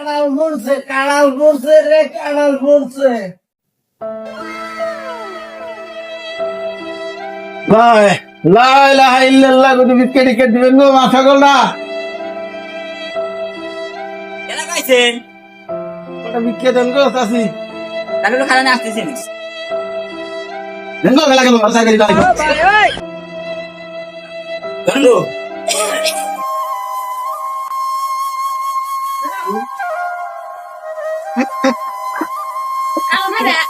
কাড়াল পড়ছে রে, কাড়াল পড়ছে। ভাই লা ইলাহা ইল্লাল্লাহ কত বিক্রি টিকেট দিবেন গো মাথা গোলটা এরা গাইছেন ওটা বিক্রি দেন গো চাচি তাহলে তো খারাপ আসতেছেন দেন গো গেলা গেল মাথা গাড়ি দাও বন্ধু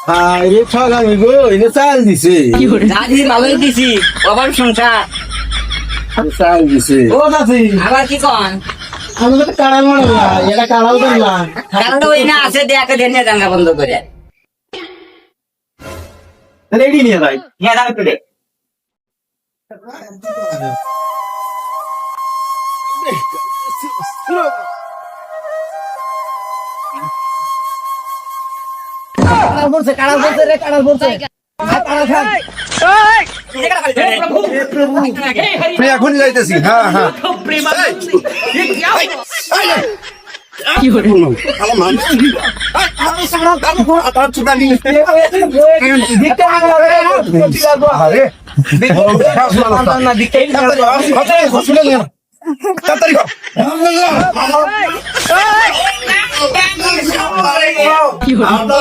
ভাই রে ঠগামি গো এনে চাল দিছে দাদি ভালোই দিছি বাবার সংসার চাল দিছে ও চাচি আবার কি কন আমি তো কাড়াল মারব না এটা কাড়াল দেন না কারণ ওই না আছে দেখে দেন জানগা বন্ধ করে রেডি নিয়ে ভাই নিয়ে যাবে তুলে কাড়াল পড়ছে রে, কাড়াল পড়ছে। কাড়াল খান। ভাই এখন যাইতেছি হ্যাঁ হ্যাঁ কি হলো আমার মান আতার চুদা নিয়ে দিকটা আগে রে, দিকটা আগে। আরে না, দিকটা আগে। তাড়াতাড়ি কর কি হলো